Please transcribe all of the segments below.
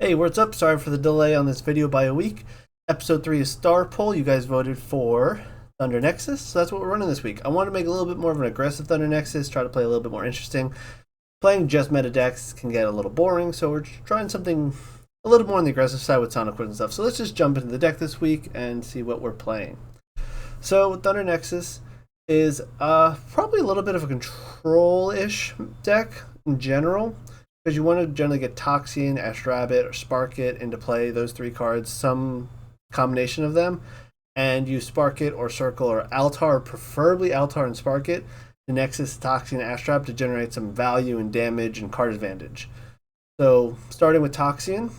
Hey, what's up? Sorry for the delay on this video by a week. Episode 3 is Starpoll. You guys voted for Thunder Nexus, so that's what we're running this week. I want to make a little bit more of an aggressive Thunder Nexus, try to play a little bit more interesting. Playing just meta decks can get a little boring, so we're trying something a little more on the aggressive side with Sonic Quiz and stuff. So let's just jump into the deck this week and see what we're playing. So Thunder Nexus is probably a little bit of a control-ish deck in general, because you want to generally get Toxian, Ash Rabbit, or Spark It into play, those three cards, some combination of them, and use Spark It or Circle or Altar, preferably Altar and Spark It, the Nexus, Toxian, Ash Trap to generate some value and damage and card advantage. So starting with Toxian,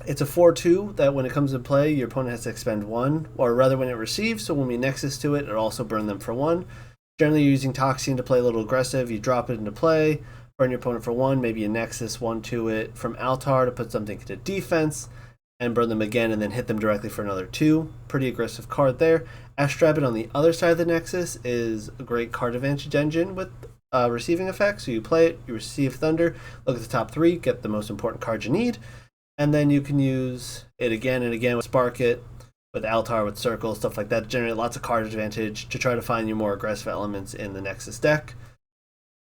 it's a 4-2 that when it comes to play, your opponent has to expend 1, or rather when it receives, so when we Nexus to it, it'll also burn them for 1. Generally, you're using Toxian to play a little aggressive, you drop it into play, burn your opponent for 1, maybe a Nexus 1 to it from Altar to put something into defense, and burn them again, and then hit them directly for another 2. Pretty aggressive card there. Ash Rabbit on the other side of the Nexus is a great card advantage engine with receiving effects. So you play it, you receive Thunder, look at the top 3, get the most important card you need, and then you can use it again and again with Spark It, with Altar, with Circle, stuff like that, to generate lots of card advantage to try to find your more aggressive elements in the Nexus deck.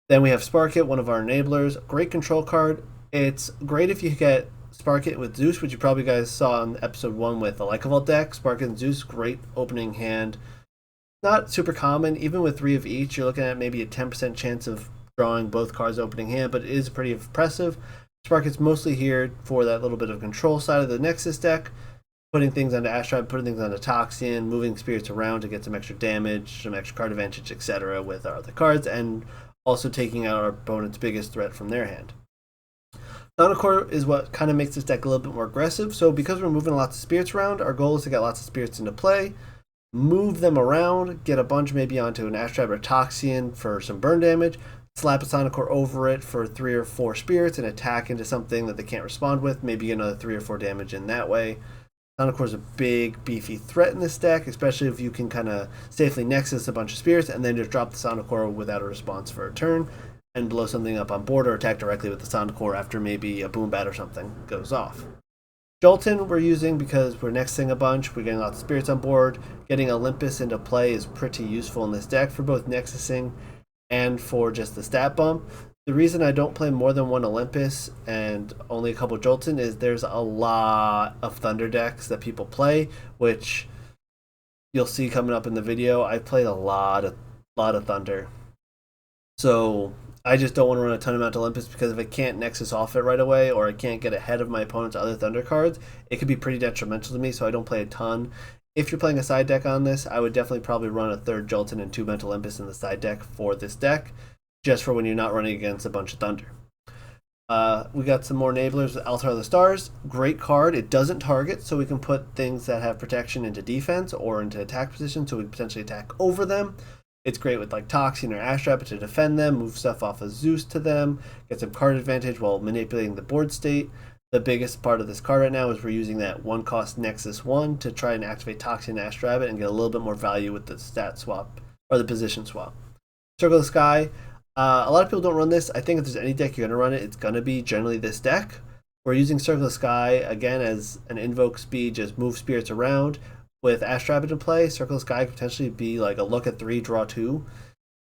Then we have Spark It, one of our enablers. Great control card. It's great if you get Spark It with Zeus, which you probably guys saw in episode 1 with the Like a Vault deck. Spark It and Zeus, great opening hand. Not super common. Even with 3 of each, you're looking at maybe a 10% chance of drawing both cards opening hand, but it is pretty impressive. Spark It's mostly here for that little bit of control side of the Nexus deck, putting things onto Ash Tribe, putting things onto Toxian, moving spirits around to get some extra damage, some extra card advantage, etc. with our other cards, and also taking out our opponent's biggest threat from their hand. Sonic is what kind of makes this deck a little bit more aggressive. So because we're moving lots of spirits around, our goal is to get lots of spirits into play, move them around, get a bunch maybe onto an Ash Trap or Toxian for some burn damage, slap a Sonic over it for 3 or 4 spirits and attack into something that they can't respond with, maybe get another 3 or 4 damage in that way. Sonic is a big, beefy threat in this deck, especially if you can kind of safely Nexus a bunch of spirits and then just drop the Sonic without a response for a turn and blow something up on board or attack directly with the Sonic after maybe a Boom Bat or something goes off. Jolton we're using because we're Nexusing a bunch, we're getting lots of spirits on board. Getting Olympus into play is pretty useful in this deck for both Nexusing and for just the stat bump. The reason I don't play more than 1 Olympus and only a couple Jolton is there's a lot of Thunder decks that people play, which you'll see coming up in the video. I played a lot of Thunder. So I just don't want to run a ton amount of Olympus because if I can't Nexus off it right away or I can't get ahead of my opponent's other Thunder cards, it could be pretty detrimental to me, so I don't play a ton. If you're playing a side deck on this, I would definitely probably run a 3rd Jolton and 2 Mental Olympus in the side deck for this deck, just for when you're not running against a bunch of Thunder. We got some more enablers with Altar of the Stars. Great card. It doesn't target, so we can put things that have protection into defense or into attack position, so we can potentially attack over them. It's great with like Toxian or Ash Rabbit to defend them, move stuff off of Zeus to them, get some card advantage while manipulating the board state. The biggest part of this card right now is we're using that 1-cost Nexus 1 to try and activate Toxian and Ash Rabbit and get a little bit more value with the stat swap, or the position swap. Circle the Sky. A lot of people don't run this. I think if there's any deck you're going to run it, it's going to be generally this deck. We're using Circle the Sky, again, as an invoke speed, just move spirits around. With Ash Rabbit in play, Circle the Sky could potentially be like a look at 3, draw 2.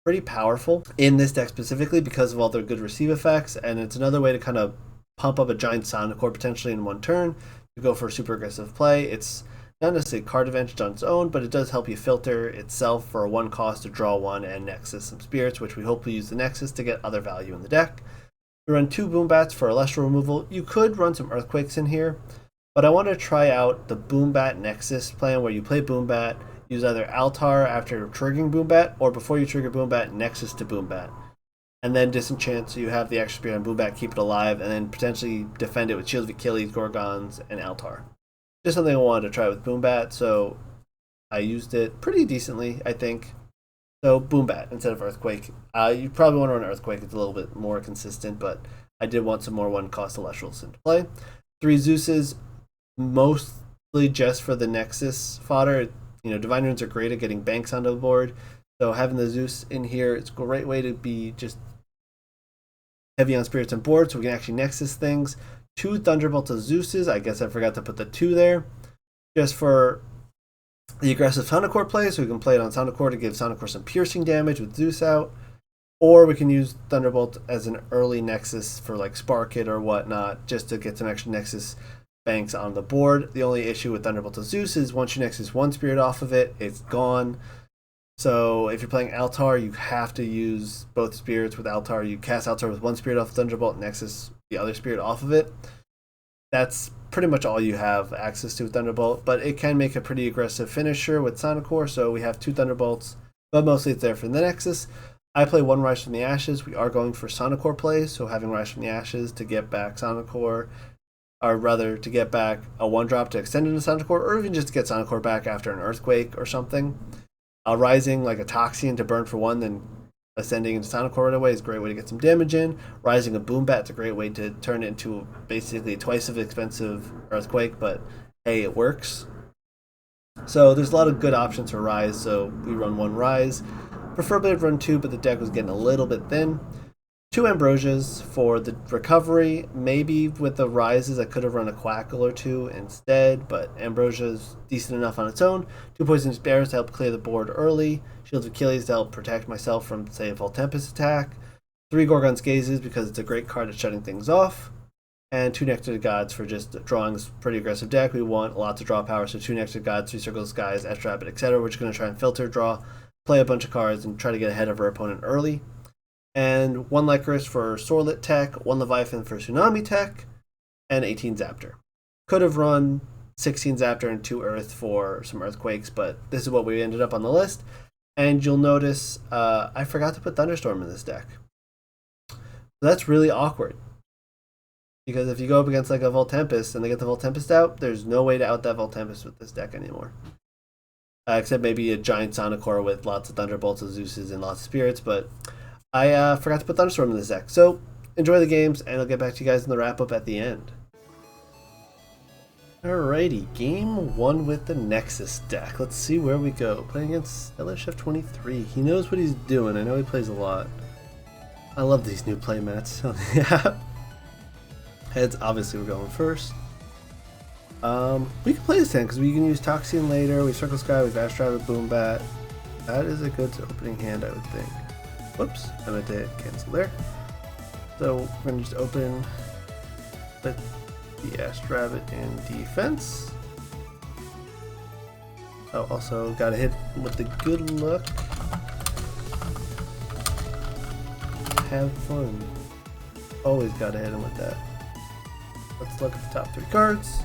Pretty powerful in this deck specifically because of all their good receive effects, and it's another way to kind of pump up a giant Sonic potentially in 1 turn to go for a super aggressive play. It's not necessarily card advantage on its own, but it does help you filter itself for a 1 cost to draw 1 and Nexus some spirits, which we hopefully use the Nexus to get other value in the deck. We run 2 Boom Bats for Elestral removal. You could run some Earthquakes in here, but I want to try out the Boom Bat Nexus plan where you play Boom Bat, use either Altar after triggering Boom Bat, or before you trigger Boom Bat, Nexus to Boom Bat. And then disenchant so you have the extra spirit on Boom Bat, keep it alive, and then potentially defend it with Shields of Achilles, Gorgons, and Altar. Just something I wanted to try with Boom Bat, so I used it pretty decently, I think. So Boom Bat instead of Earthquake. You probably want to run Earthquake, it's a little bit more consistent, but I did want some more 1-cost Elestrals into play. 3 Zeuses, mostly just for the Nexus fodder. Divine Runes are great at getting banks onto the board, so having the Zeus in here, it's a great way to be just heavy on spirits and board, so we can actually Nexus things. 2 Thunderbolt of Zeus's. I guess I forgot to put the 2 there. Just for the aggressive Sonic play, so we can play it on Sonic to give Sonic some piercing damage with Zeus out. Or we can use Thunderbolt as an early Nexus for like Spark It or whatnot, just to get some extra Nexus banks on the board. The only issue with Thunderbolt of Zeus is once you Nexus 1 Spirit off of it, it's gone. So if you're playing Altar, you have to use both spirits with Altar. You cast Altar with 1 spirit off of Thunderbolt, Nexus the other spirit off of it. That's pretty much all you have access to with Thunderbolt, but it can make a pretty aggressive finisher with Sonic, so we have 2 Thunderbolts, but mostly it's there for the Nexus. I play 1 Rise from the Ashes. We are going for Sonic plays, so having Rise from the Ashes to get back Sonic, or rather to get back a 1-drop to extend into Sonic, or even just to get Sonic back after an Earthquake or something. Rising like a Toxian to burn for 1, then ascending into Sonic right away is a great way to get some damage in. Rising a Boombat is a great way to turn it into basically twice as expensive Earthquake, but hey, it works. So there's a lot of good options for Rise, so we run 1 Rise. Preferably I'd run 2, but the deck was getting a little bit thin. 2 Ambrosias for the recovery. Maybe with the Rises I could have run a Quackle or 2 instead, but Ambrosia's decent enough on its own. 2 Poisonous Bears to help clear the board early. Shields of Achilles to help protect myself from, say, a Voltempest attack. 3 Gorgon's Gazes because it's a great card at shutting things off. And 2 Nectar Gods for just drawing this pretty aggressive deck. We want lots of draw power, so 2 Nectar Gods, 3 Circle of Skies, Astrabit, etc. We're just going to try and filter draw, play a bunch of cards, and try to get ahead of our opponent early. And 1 Lycoris for Sorlet tech, 1 Leviathan for Tsunami tech, and 18 Zaptor. Could have run 16 Zaptor and 2 Earth for some Earthquakes, but this is what we ended up on the list. And you'll notice I forgot to put Thunderstorm in this deck. So that's really awkward. Because if you go up against like a Voltempest and they get the Voltempest out, there's no way to out that Voltempest with this deck anymore. Except maybe a giant Sonic with lots of Thunderbolts, of Zeus's, and lots of Spirits, but I forgot to put Thunderstorm in this deck. So enjoy the games, and I'll get back to you guys in the wrap-up at the end. Alrighty, game 1 with the Nexus deck. Let's see where we go. Playing against Chef23. He knows what he's doing. I know he plays a lot. I love these new playmats. Yeah. Heads, obviously we're going first. We can play this hand because we can use Toxian later. We Circle Sky, we Vast Drive with Boombat. That is a good opening hand, I would think. Whoops, I meant to hit cancel there. So we're going to just open with the Astrabbit in defense. Oh, also got to hit with the good luck. Have fun. Always got to hit him with that. Let's look at the top 3 cards.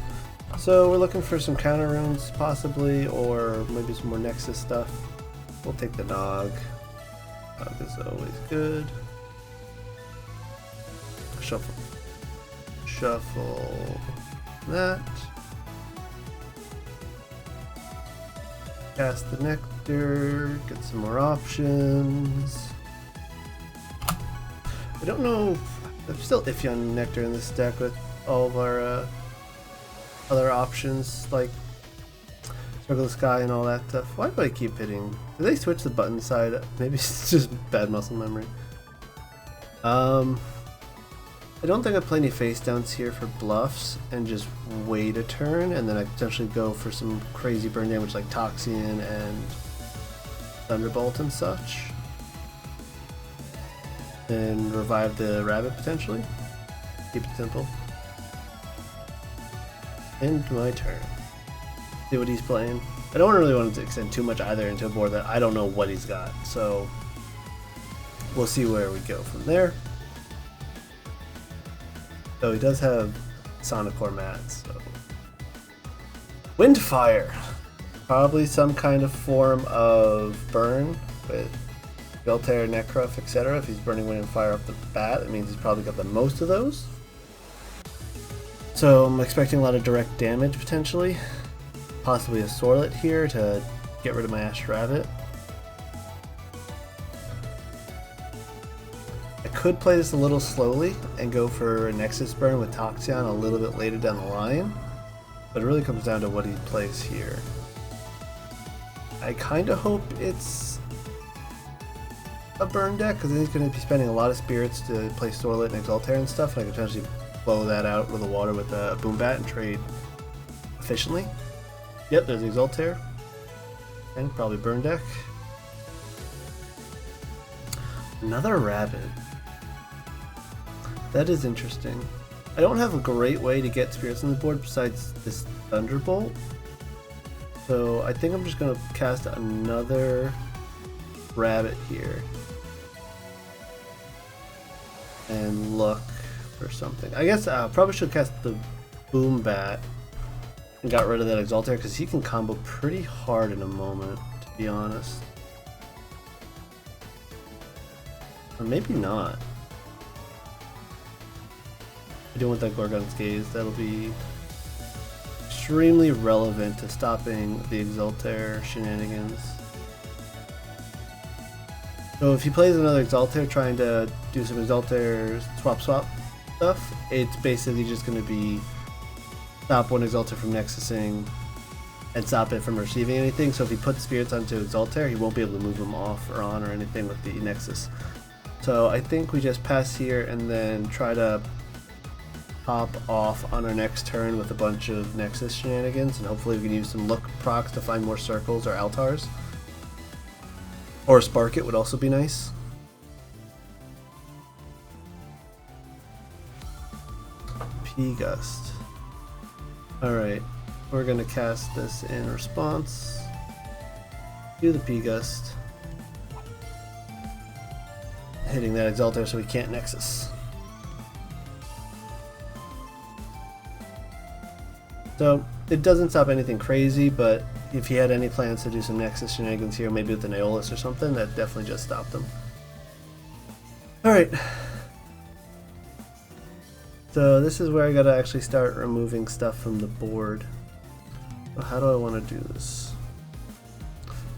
So we're looking for some counter runes possibly, or maybe some more Nexus stuff. We'll take the Nog. Nog is always good. Shuffle. Shuffle that. Cast the Nectar, get some more options. I don't know, I'm still iffy on Nectar in this deck with all of our other options like Circle the Sky and all that stuff. Why do I keep hitting? Do they switch the button side? Maybe it's just bad muscle memory. I don't think I play any face downs here for bluffs and just wait a turn, and then I potentially go for some crazy burn damage like Toxian and Thunderbolt and such. And revive the rabbit potentially. Keep it simple. End my turn. See what he's playing. I don't really want to extend too much either into a board that I don't know what he's got, so we'll see where we go from there. So he does have Sonic mats, so Windfire. Probably some kind of form of burn with Belter, Necrof, etc. If he's burning wind and fire off the bat, it means he's probably got the most of those. So I'm expecting a lot of direct damage potentially. Possibly a Sorlet here to get rid of my Astrabbit. I could play this a little slowly and go for a Nexus burn with Toxion a little bit later down the line, but it really comes down to what he plays here. I kind of hope it's a burn deck because he's going to be spending a lot of spirits to play Sorlet and Exaltair and stuff, and I could potentially blow that out with the water with a boom bat and trade efficiently. Yep, there's the Exaltair. And probably burn deck. Another rabbit. That is interesting. I don't have a great way to get spirits on the board besides this Thunderbolt. So I think I'm just going to cast another rabbit here. And look for something. I guess I probably should cast the Boom Bat and got rid of that Exaltair because he can combo pretty hard in a moment, to be honest. Or maybe not. I do want that Gorgon's Gaze. That'll be extremely relevant to stopping the Exaltair shenanigans. So if he plays another Exaltair trying to do some Exaltair swap stuff, it's basically just going to be stop one Exaltair from Nexusing and stop it from receiving anything. So if he puts spirits onto Exaltair, he won't be able to move them off or on or anything with the Nexus. So I think we just pass here and then try to pop off on our next turn with a bunch of Nexus shenanigans, and hopefully we can use some look procs to find more circles or altars. Or Spark It would also be nice. P-Gust. Alright, we're going to cast this in response to the P-Gust. Hitting that Exaltair so we can't Nexus. So it doesn't stop anything crazy, but if he had any plans to do some Nexus shenanigans here, maybe with an Aeolus or something, that definitely just stopped him. Alright. So this is where I gotta actually start removing stuff from the board. So how do I want to do this?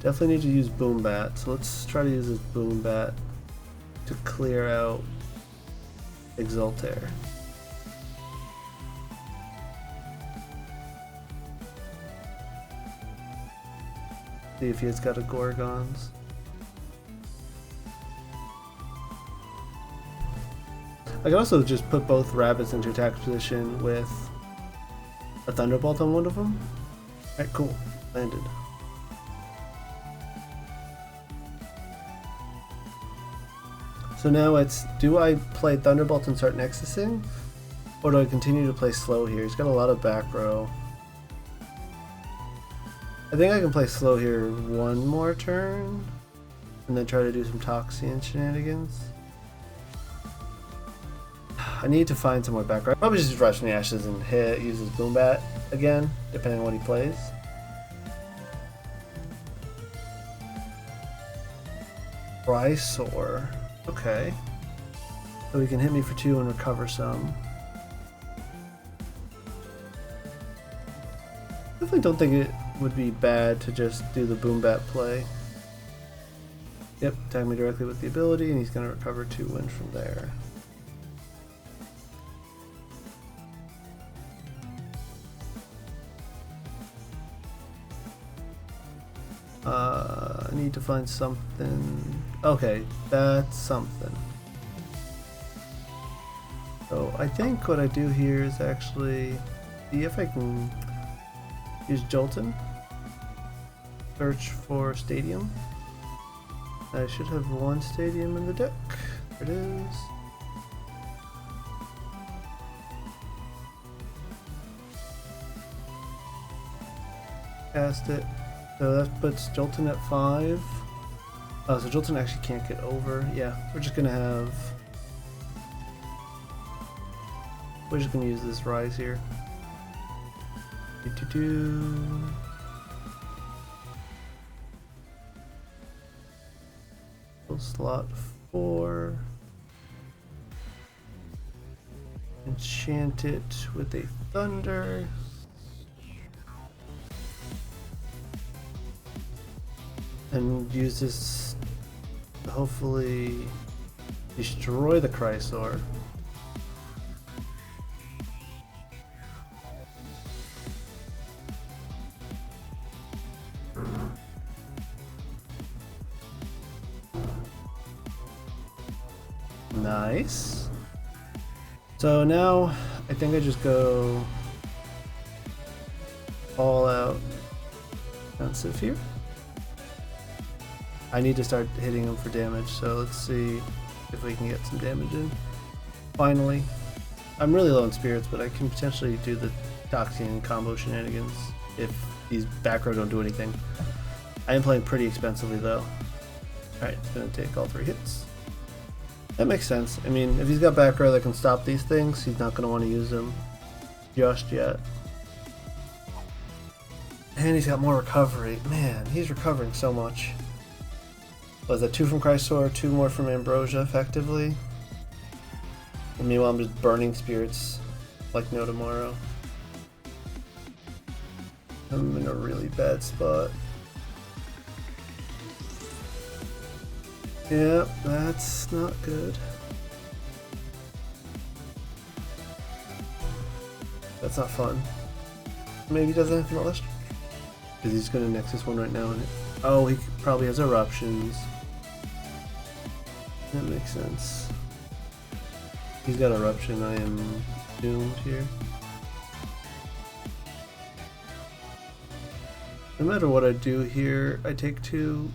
Definitely need to use Boom Bat, so let's try to use this Boom Bat to clear out Exaltair. See if he's got a Gorgons. I can also just put both rabbits into attack position with a Thunderbolt on one of them. Alright, cool. Landed. So now it's, do I play Thunderbolt and start Nexusing? Or do I continue to play slow here? He's got a lot of back row. I think I can play slow here one more turn, and then try to do some Toxian shenanigans. I need to find some more back row. Probably just rush in the Ashes and use his Boom Bat again, depending on what he plays. Chrysor. Okay. So he can hit me for 2 and recover some. Definitely don't think it would be bad to just do the Boom Bat play. Yep, tag me directly with the ability, and he's going to recover 2 wins from there. I need to find something. Okay, that's something. So I think what I do here is actually see if I can use Jolton. Search for Stadium. I should have 1 Stadium in the deck. There it is. Cast it. So that puts Jolton at 5. Oh, so Jolton actually can't get over. Yeah, we're just gonna use this Rise here. Slot 4. Enchant it with a Thunder. And use this to hopefully destroy the Chrysor. Nice. So now I think I just go all out defensive here. I need to start hitting him for damage, so let's see if we can get some damage in. Finally. I'm really low on spirits, but I can potentially do the Toxian combo shenanigans if these back row don't do anything. I am playing pretty expensively though. Alright, it's gonna take all 3 hits. That makes sense. I mean, if he's got back row that can stop these things, he's not gonna want to use them just yet. And he's got more recovery. Man, he's recovering so much. Was that 2 from Chrysor, 2 more from Ambrosia effectively? And meanwhile, I'm just burning spirits like no tomorrow. I'm in a really bad spot. Yeah, that's not good. That's not fun. Maybe he doesn't have an Elestrals. Because he's going to Nexus one right now. Oh, he probably has eruptions. That makes sense. He's got eruption. I am doomed here. No matter what I do here, I take 2.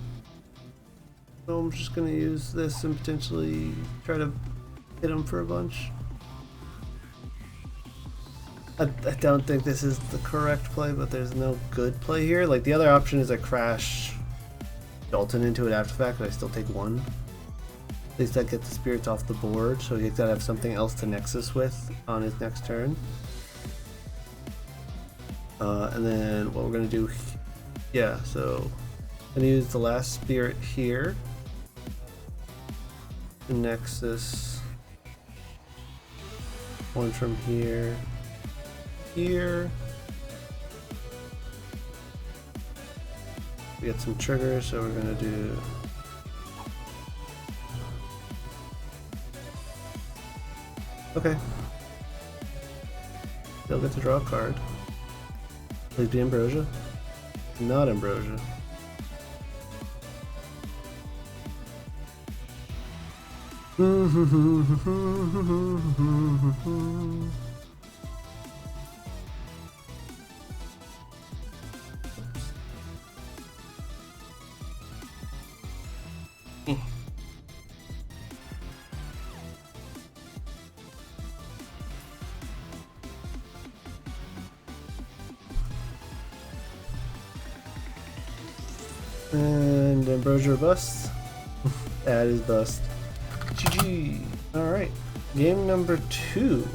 So I'm just going to use this and potentially try to hit him for a bunch. I don't think this is the correct play, but there's no good play here. Like, the other option is I crash Dalton into it after the fact, but I still take 1. At least I get the spirits off the board, so he's got to have something else to Nexus with on his next turn. And then what we're going to do, yeah, so I'm going to use the last spirit here. The Nexus. 1 from here. Here. We get some triggers, so we're going to do... Okay. They'll get to draw a card. Please be Ambrosia. Not Ambrosia. And Ambrosia bust. That is bust. GG. Alright. Game number 2.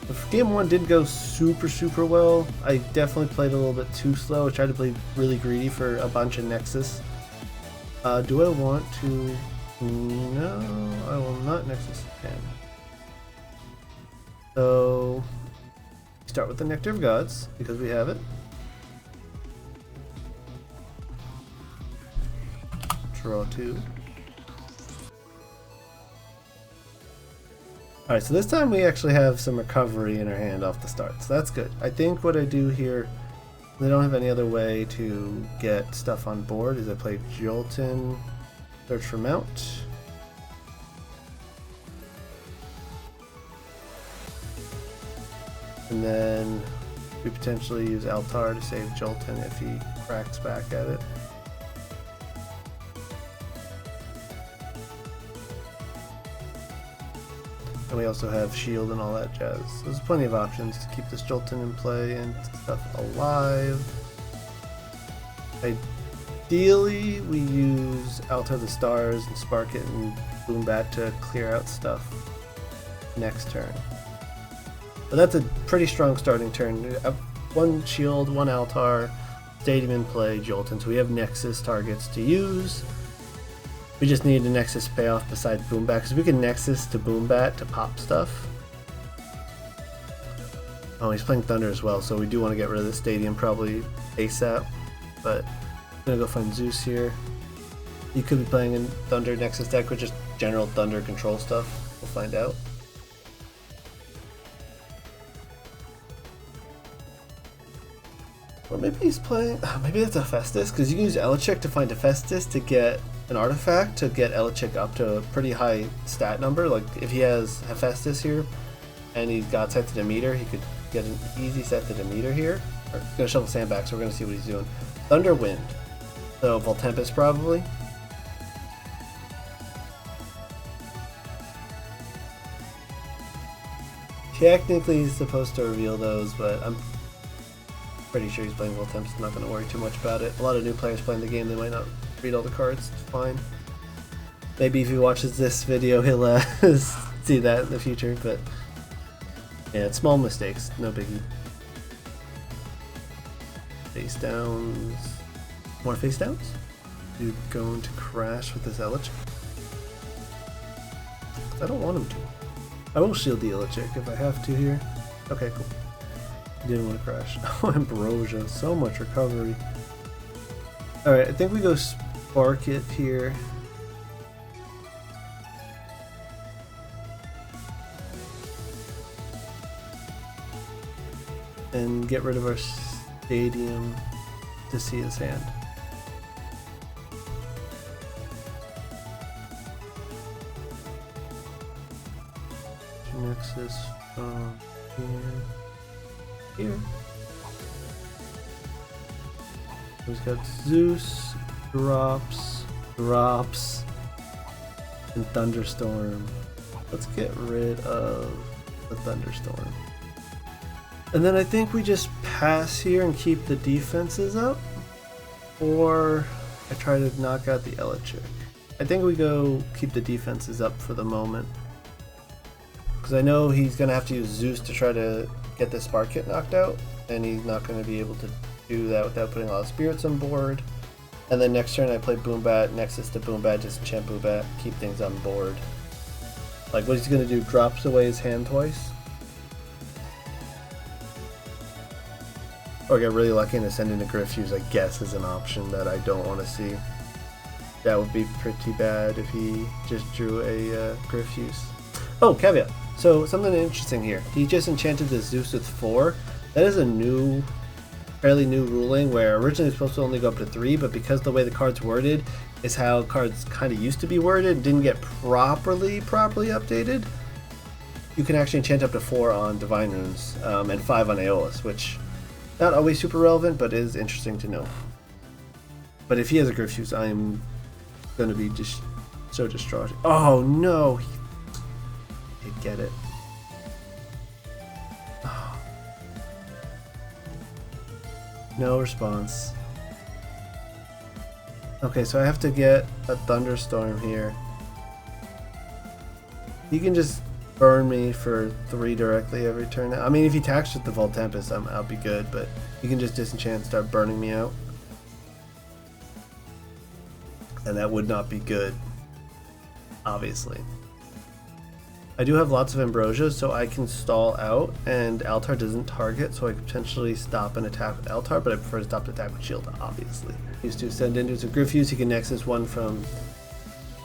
If game 1 did go super well, I definitely played a little bit too slow. I tried to play really greedy for a bunch of Nexus. Do I want to... No, I will not Nexus again. So... start with the Nectar of Gods, because we have it. Draw 2. Alright, so this time we actually have some recovery in our hand off the start, so that's good. I think what I do here, I don't have any other way to get stuff on board, is I play Jolton, search for Mount. And then we potentially use Altar to save Jolton if he cracks back at it. And we also have shield and all that jazz. So there's plenty of options to keep this Jolton in play and stuff alive. Ideally, we use Altar the Stars and Spark it and Boom Bat to clear out stuff next turn. But that's a pretty strong starting turn. 1 shield, 1 Altar, Stadium in play, Jolton. So we have Nexus targets to use. We just need a Nexus payoff besides Boom Bat, because we can Nexus to Boom Bat to pop stuff. Oh, he's playing Thunder as well, so we do want to get rid of the Stadium probably ASAP. But I'm going to go find Zeus here. You could be playing in Thunder Nexus deck with just general Thunder control stuff. We'll find out. Or maybe he's playing... maybe that's a Hephaestus, because you can use Elechic to find Hephaestus to get an artifact to get Elechick up to a pretty high stat number. Like if he has Hephaestus here and he's got set to the meter, he could get an easy set to the meter here. We're gonna shuffle sand back, so we're gonna see what he's doing. Thunder Wind. So Voltempest probably. Technically he's supposed to reveal those, but I'm pretty sure he's playing Voltempest. I'm not going to worry too much about it. A lot of new players playing the game, they might not read all the cards. It's fine. Maybe if he watches this video, he'll see that in the future, but yeah, it's small mistakes. No biggie. Face downs. More face downs? You're going to crash with this Elechick? I don't want him to. I will shield the Elechick if I have to here. Okay, cool. Didn't want to crash. Oh, Ambrosia. So much recovery. Alright, I think we go Spark it here. And get rid of our stadium to see his hand. Nexus from here. We've got Zeus, drops, and Thunderstorm. Let's get rid of the Thunderstorm. And then I think we just pass here and keep the defenses up. Or I try to knock out the Elechick. I think we go keep the defenses up for the moment. Because I know he's going to have to use Zeus to try to get the Spark Kit knocked out. And he's not going to be able to do that without putting a lot of spirits on board. And then next turn I play Boombat, Nexus to Boombat, just enchant Boombat, keep things on board. Like what he's going to do, drops away his hand twice. Or get really lucky and send in a Griffuse, I guess, is an option that I don't want to see. That would be pretty bad if he just drew a Griffuse. Oh, caveat. So something interesting here. He just enchanted the Zeus with 4. That is a fairly new ruling where originally it was supposed to only go up to 3, but because the way the card's worded is how cards kind of used to be worded, didn't get properly updated, you can actually enchant up to 4 on Divine Runes and 5 on Aeolus, which not always super relevant, but is interesting to know. But if he has a Griffuse, I'm going to be just so distraught. Oh no! He did get it. Oh. No response. Okay, so I have to get a Thunderstorm here. He can just burn me for 3 directly every turn. I mean, if he attacks with the Voltempest, I'll be good, but he can just disenchant and start burning me out. And that would not be good, obviously. I do have lots of Ambrosia, so I can stall out, and Altar doesn't target, so I could potentially stop an attack with Altar, but I prefer to stop the attack with Shield, obviously. Used to send into a Griffuse, he can Nexus one from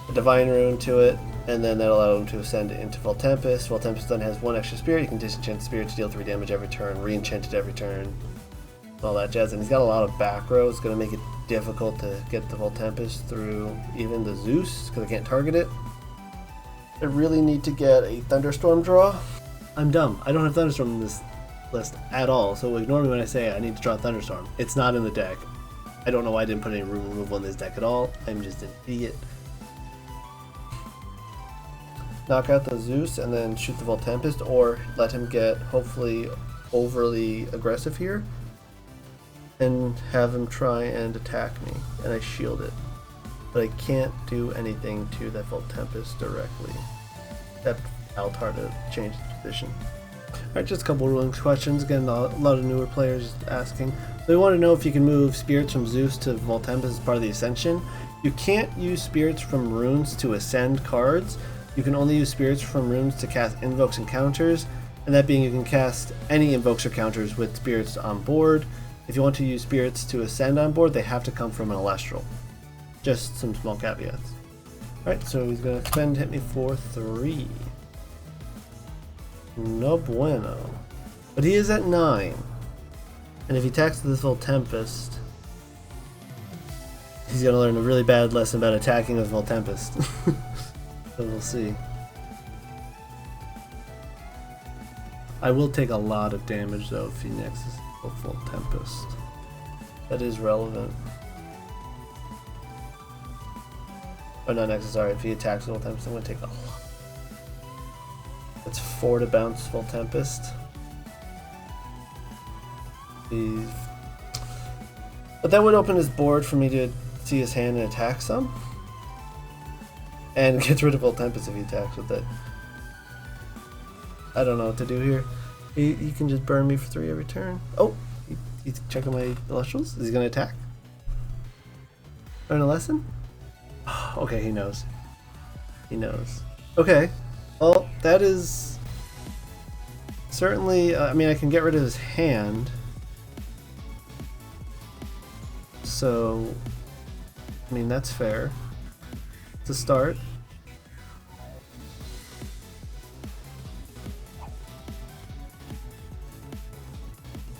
a Divine Rune to it, and then that'll allow him to ascend into Voltempest. Voltempest then has 1 extra Spirit. You can disenchant the Spirit to deal 3 damage every turn, re-enchant it every turn, all that jazz. And he's got a lot of back row. It's going to make it difficult to get the Voltempest through even the Zeus, because I can't target it. I really need to get a Thunderstorm draw. I'm dumb. I don't have Thunderstorm in this list at all, so ignore me when I say I need to draw Thunderstorm. It's not in the deck. I don't know why I didn't put any rune removal in this deck at all. I'm just an idiot. Knock out the Zeus and then shoot the Voltempest, or let him get hopefully overly aggressive here and have him try and attack me, and I shield it. But I can't do anything to that Voltempest directly except Altar to change the position. Alright, just a couple ruling questions. Again, a lot of newer players asking. So they want to know if you can move spirits from Zeus to Voltempest as part of the Ascension. You can't use spirits from runes to ascend cards. You can only use spirits from runes to cast invokes and counters, and that being you can cast any invokes or counters with spirits on board. If you want to use spirits to ascend on board, they have to come from an Elestral. Just some small caveats. Alright, so he's going to expend, hit me for 3. No bueno. But he is at 9. And if he attacks this Voltempest, He's gonna learn a really bad lesson about attacking with Voltempest. So we'll see. I will take a lot of damage though if he nexus with Voltempest. That is relevant. Oh no, nexus, sorry, if he attacks with Voltempest, I'm gonna take a lot. That's 4 to bounce Voltempest. But that would open his board for me to see his hand and attack some. And gets rid of Voltempest if he attacks with it. I don't know what to do here. He can just burn me for 3 every turn. Oh! He's checking my Elestrals. Is he going to attack? Learn a lesson? Okay, he knows. He knows. Okay. Well, that is... certainly... I mean, I can get rid of his hand. So... I mean, that's fair. To start.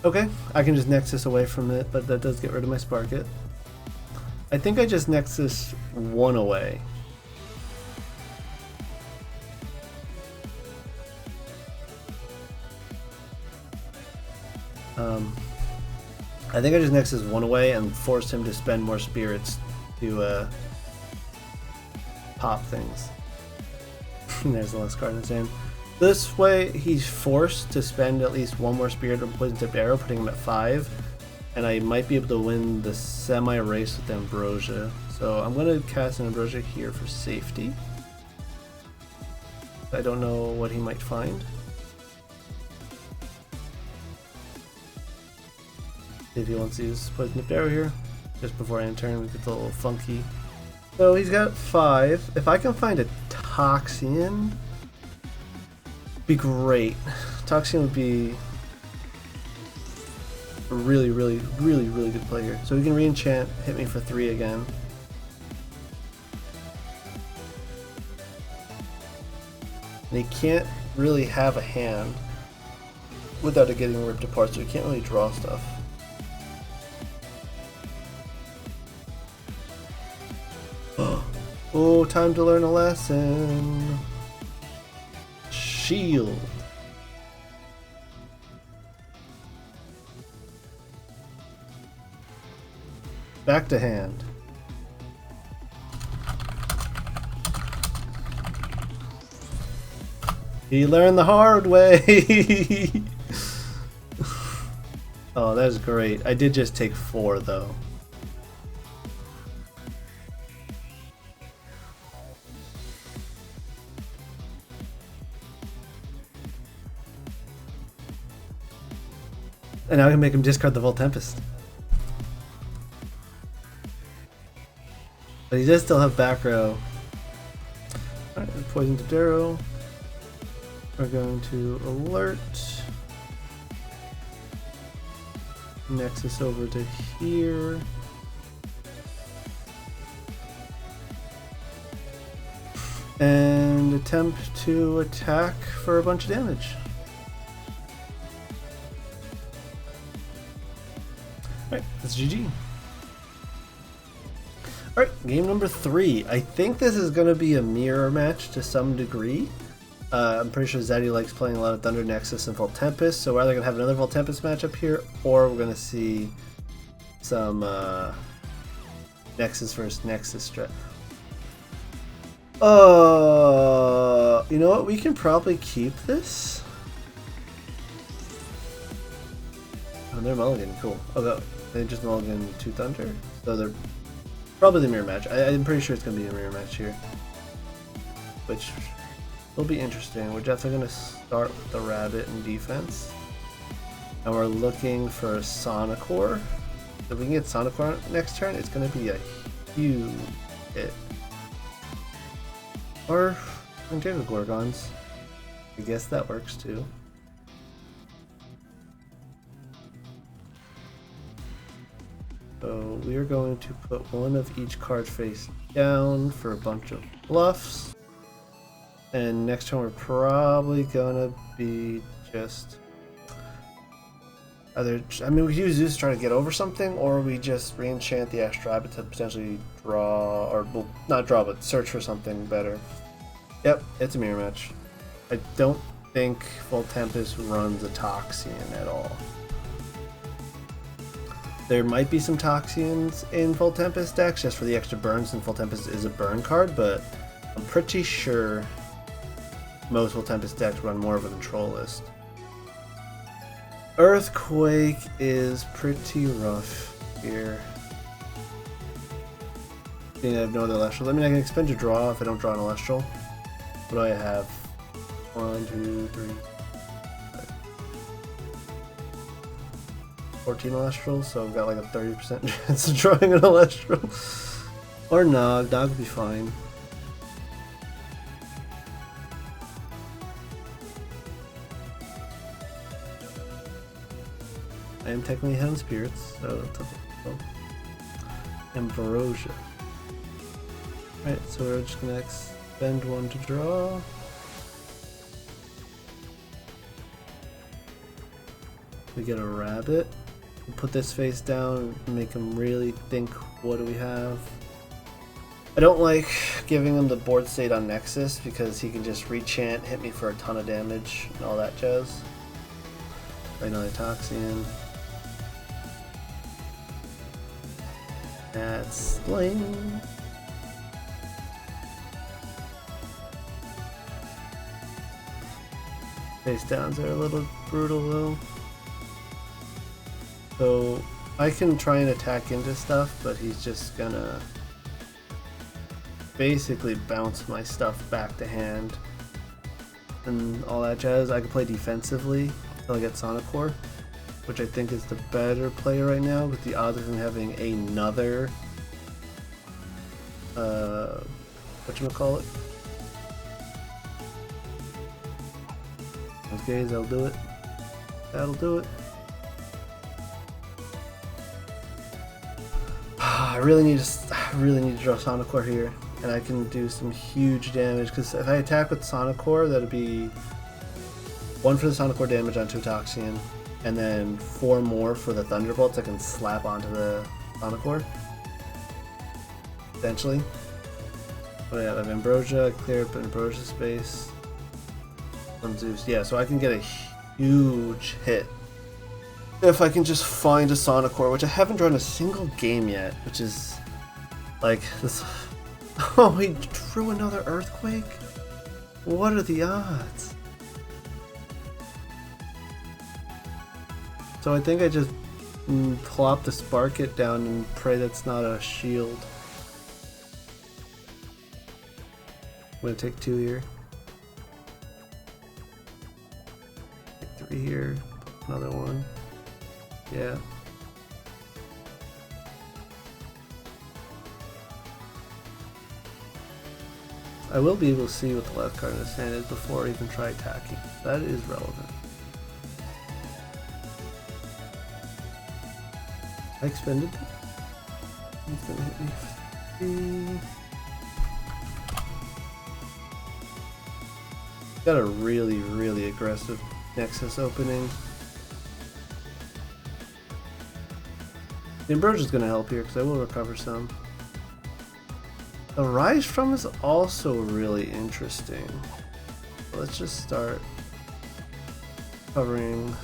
Okay, I can just Nexus away from it, but that does get rid of my Spark-It. I think I just Nexus 1 away. I think I just Nexus 1 away and forced him to spend more spirits to pop things. There's the last card in his hand. This way, he's forced to spend at least 1 more spirit or poison tipped arrow, putting him at 5. And I might be able to win the semi-race with Ambrosia. So I'm going to cast an Ambrosia here for safety. I don't know what he might find. If he wants to use poison tipped arrow here, just before I end turn, we get a little funky. So he's got 5. If I can find a Toxian, be great. Toxian would be a really good play here. So he can re-enchant, hit me for 3 again. And he can't really have a hand without it getting ripped apart, so he can't really draw stuff. Oh, time to learn a lesson. Shield. Back to hand. He learned the hard way. Oh, that's great. I did just take 4 though. And now I can make him discard the Voltempest. But he does still have back row. Alright, poison to Darrow. We're going to alert. Nexus over to here. And attempt to attack for a bunch of damage. Alright, that's GG. Alright, game number 3. I think this is going to be a mirror match to some degree. I'm pretty sure Zaddy likes playing a lot of Thunder Nexus and Voltempest, so we're either going to have another Voltempest matchup here, or we're going to see some Nexus versus Nexus strat. You know what? We can probably keep this. Oh, they're mulligan. Cool. Oh, they just mulligan 2 Thunder, so they're probably the mirror match. I'm pretty sure it's going to be a mirror match here, which will be interesting. We're definitely going to start with the Rabbit in defense, and we're looking for Sonicore. If we can get Sonicore next turn, it's going to be a huge hit. Or we can take the Gorgons. I guess that works too. So we are going to put 1 of each card face down for a bunch of bluffs. And next turn we're probably gonna be just Either, I mean, we could use Zeus to try to get over something, or we just re-enchant the Astrabbit to potentially draw, or well, not draw, but search for something better. Yep, it's a mirror match. I don't think Voltempest runs a Toxian at all. There might be some Toxians in Voltempest decks just for the extra burn, since Voltempest is a burn card, but I'm pretty sure most Voltempest decks run more of a control list. Earthquake is pretty rough here. I have no other Elestrals. I mean, I can expend a draw if I don't draw an Elestral. What do I have? 1, 2, 3, 14 Elestrals, so I've got like a 30% chance of drawing an Elestral. Or Nog. Nog would be fine. I am technically ahead on spirits, so that's okay. Ambrosia. Alright, so we're just gonna expend 1 to draw. We get a rabbit. We'll put this face down and make him really think, what do we have? I don't like giving him the board state on Nexus because he can just rechant, hit me for a ton of damage and all that jazz. Another Toxian. That's Sling. Face downs are a little brutal though. So I can try and attack into stuff, but he's just gonna basically bounce my stuff back to hand and all that jazz. I can play defensively until I get Sonic Core, which I think is the better play right now, with the odds of him having another whatchamacallit? Okay, that'll do it. That'll do it. I really need to draw Sonic Core here, and I can do some huge damage, because if I attack with Sonic Core, that'd be 1 for the Sonic Core damage onto Toxian, and then 4 more for the Thunderbolts I can slap onto the Sonic Core. Potentially. But I have Ambrosia, clear up Ambrosia space. On Zeus. Yeah, so I can get a huge hit if I can just find a Sonic Core, which I haven't drawn a single game yet, which is like this. Oh, he drew another Earthquake? What are the odds? So I think I just plop the Spark It down and pray that's not a shield. I'm gonna take 2 here. Take 3 here. Another 1. Yeah. I will be able to see what the left card in his hand is before I even try attacking. That is relevant. I expended that. He's gonna hit me for 3. Got a really aggressive Nexus opening. The Ambrosia's gonna help here because I will recover some. The Rise From is also really interesting. Let's just start covering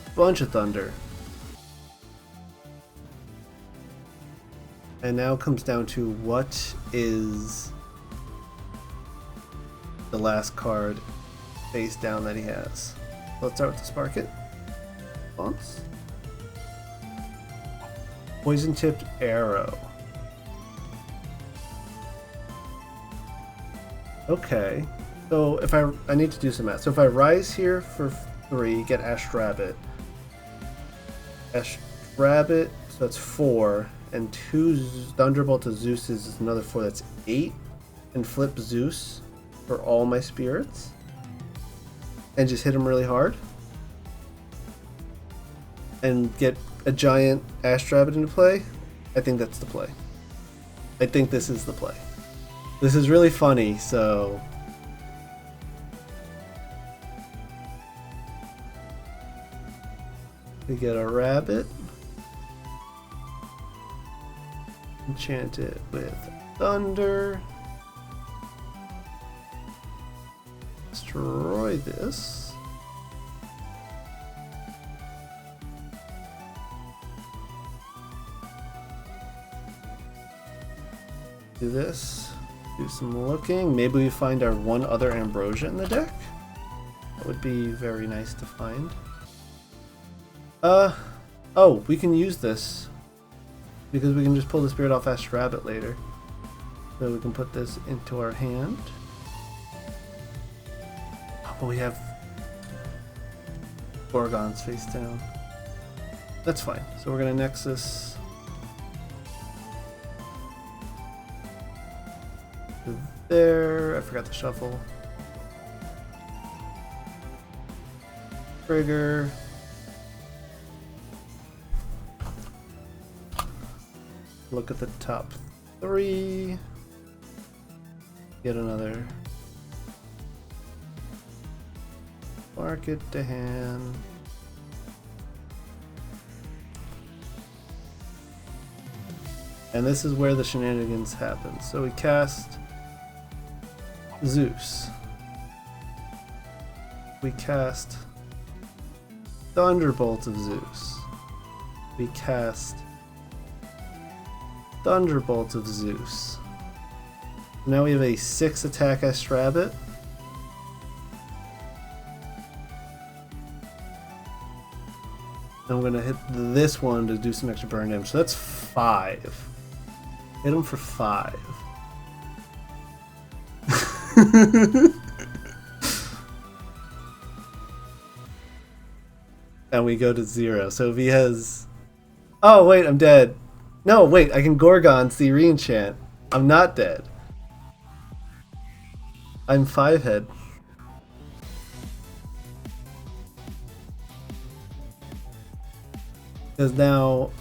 a bunch of Thunder. And now comes down to what is the last card face down that he has. Let's start with the Spark It. Fonts. Poison Tipped Arrow. Okay, so if I need to do some math. So if I rise here for 3, get Astrabbit. Astrabbit, so that's 4, and 2 Thunderbolt to Zeus is another 4, that's 8, and flip Zeus for all my spirits, and just hit him really hard, and get a giant Astrabbit into play. I think that's the play. I think this is the play. This is really funny, so We get a rabbit. Enchant it with thunder. Destroy this. Do this. Do some looking. Maybe we find our one other ambrosia in the deck. That would be very nice to find. Oh, we can use this because we can just pull the Spirit off Ash Rabbit later. So we can put this into our hand. Oh, but we have Gorgons face down. That's fine. So we're gonna Nexus there. I forgot to shuffle. Trigger. Look at the top 3. Get another. Mark it to hand. And this is where the shenanigans happen. So we cast Zeus. We cast Thunderbolt of Zeus. We cast Thunderbolt of Zeus. Now we have a 6 attack Ash Rabbit. I'm gonna hit this one to do some extra burn damage. So that's 5. Hit him for 5. And we go to 0. So if he has... Oh, wait, I'm dead. No, wait, I can Gorgon see re-enchant. I'm not dead. I'm 5-head. Because now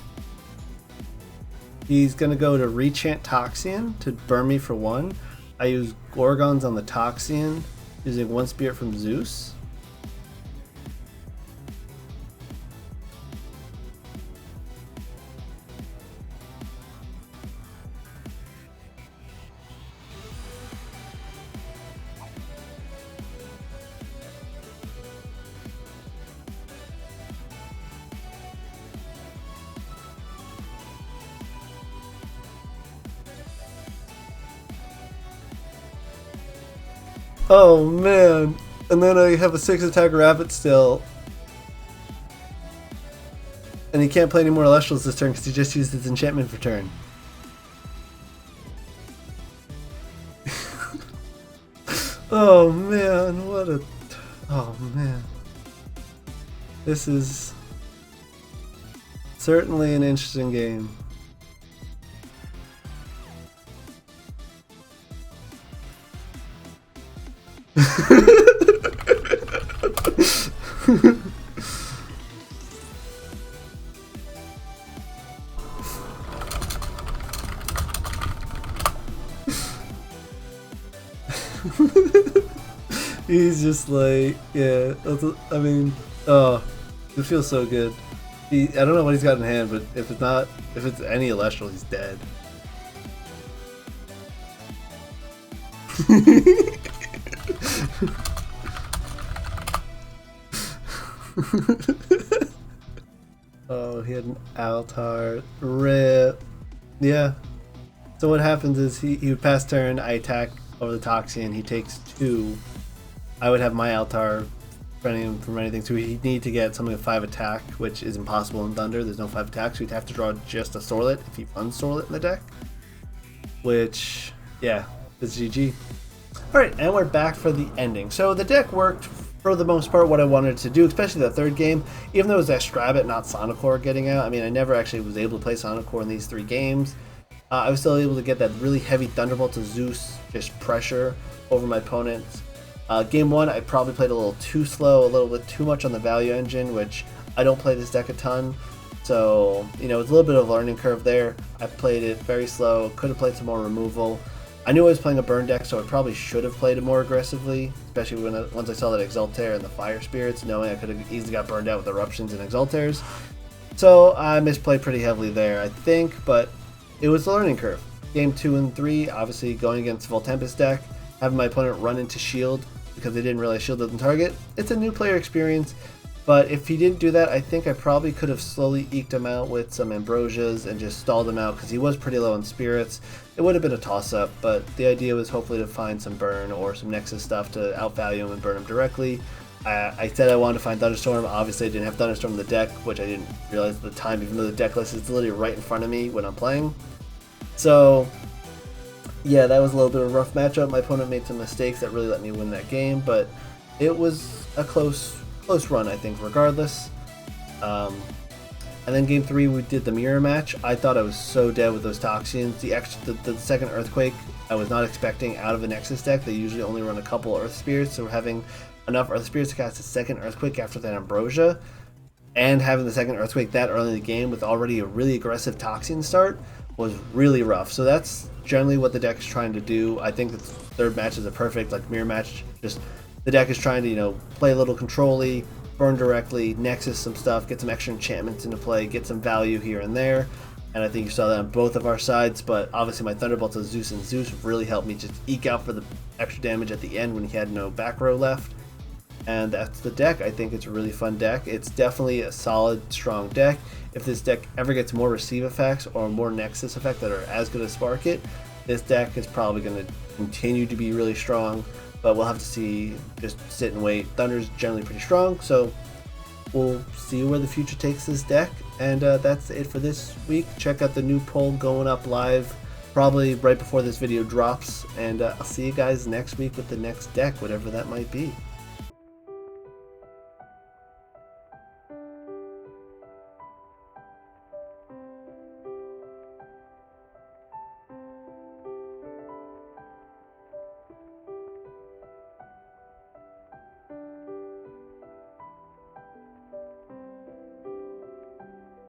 he's going to go to re-chant Toxian to burn me for 1. I use Gorgons on the Toxian, using 1 spirit from Zeus. Oh man, and then I have a 6 attack rabbit still. And he can't play any more Elestrals this turn because he just used his enchantment for turn. Oh man, what a... Oh man. This is certainly an interesting game. He's just like, yeah, I mean, oh, it feels so good. I don't know what he's got in hand, but if it's any Elestral, he's dead. Oh, he had an Altar. RIP. Yeah. So what happens is he would pass turn, I attack over the Toxian, he takes 2. I would have my Altar preventing him from anything, so he'd need to get something with 5 attack, which is impossible in Thunder. There's no 5 attack, so he'd have to draw just a Sorlet if he runs Sorlet in the deck. Which, yeah, is GG. Alright, and we're back for the ending. So the deck worked for the most part what I wanted to do, especially the third game. Even though it was Ash Rabbit, not Sonicore getting out. I mean, I never actually was able to play Sonicore in these 3 games. I was still able to get that really heavy Thunderbolt to Zeus, just pressure over my opponents. Game 1, I probably played a little too slow, a little bit too much on the value engine, which I don't play this deck a ton. So, you know, it's a little bit of a learning curve there. I played it very slow, could have played some more removal. I knew I was playing a burn deck, so I probably should have played it more aggressively, especially once I saw that Exaltair and the Fire Spirits, knowing I could have easily got burned out with Eruptions and Exaltairs. So I misplayed pretty heavily there, I think, but it was a learning curve. Game 2 and 3, obviously going against Voltempest deck, having my opponent run into shield because they didn't realize shield doesn't target. It's a new player experience, but if he didn't do that, I think I probably could have slowly eked him out with some Ambrosias and just stalled him out because he was pretty low on spirits. It would have been a toss-up, but the idea was hopefully to find some burn or some Nexus stuff to outvalue him and burn him directly. I said I wanted to find Thunderstorm. Obviously, I didn't have Thunderstorm in the deck, which I didn't realize at the time, even though the deck list is literally right in front of me when I'm playing. So, yeah, that was a little bit of a rough matchup. My opponent made some mistakes that really let me win that game, but it was a close run, I think, regardless. And then game 3, we did the mirror match. I thought I was so dead with those Toxians. The second Earthquake, I was not expecting out of a Nexus deck. They usually only run a couple Earth Spirits, so having enough Earth Spirits to cast a second Earthquake after that Ambrosia, and having the second Earthquake that early in the game with already a really aggressive Toxian start was really rough. So that's generally what the deck is trying to do. I think the third match is a perfect mirror match. Just the deck is trying to play a little control-y, burn directly, Nexus some stuff, get some extra enchantments into play, get some value here and there. And I think you saw that on both of our sides, but obviously my Thunderbolts of Zeus and Zeus really helped me just eke out for the extra damage at the end when he had no back row left. And that's the deck. I think it's a really fun deck. It's definitely a solid, strong deck. If this deck ever gets more receive effects or more Nexus effects that are as good as Spark It, this deck is probably going to continue to be really strong, but we'll have to see, just sit and wait. Thunder's generally pretty strong, so we'll see where the future takes this deck. And that's it for this week. Check out the new poll going up live probably right before this video drops, and I'll see you guys next week with the next deck, whatever that might be.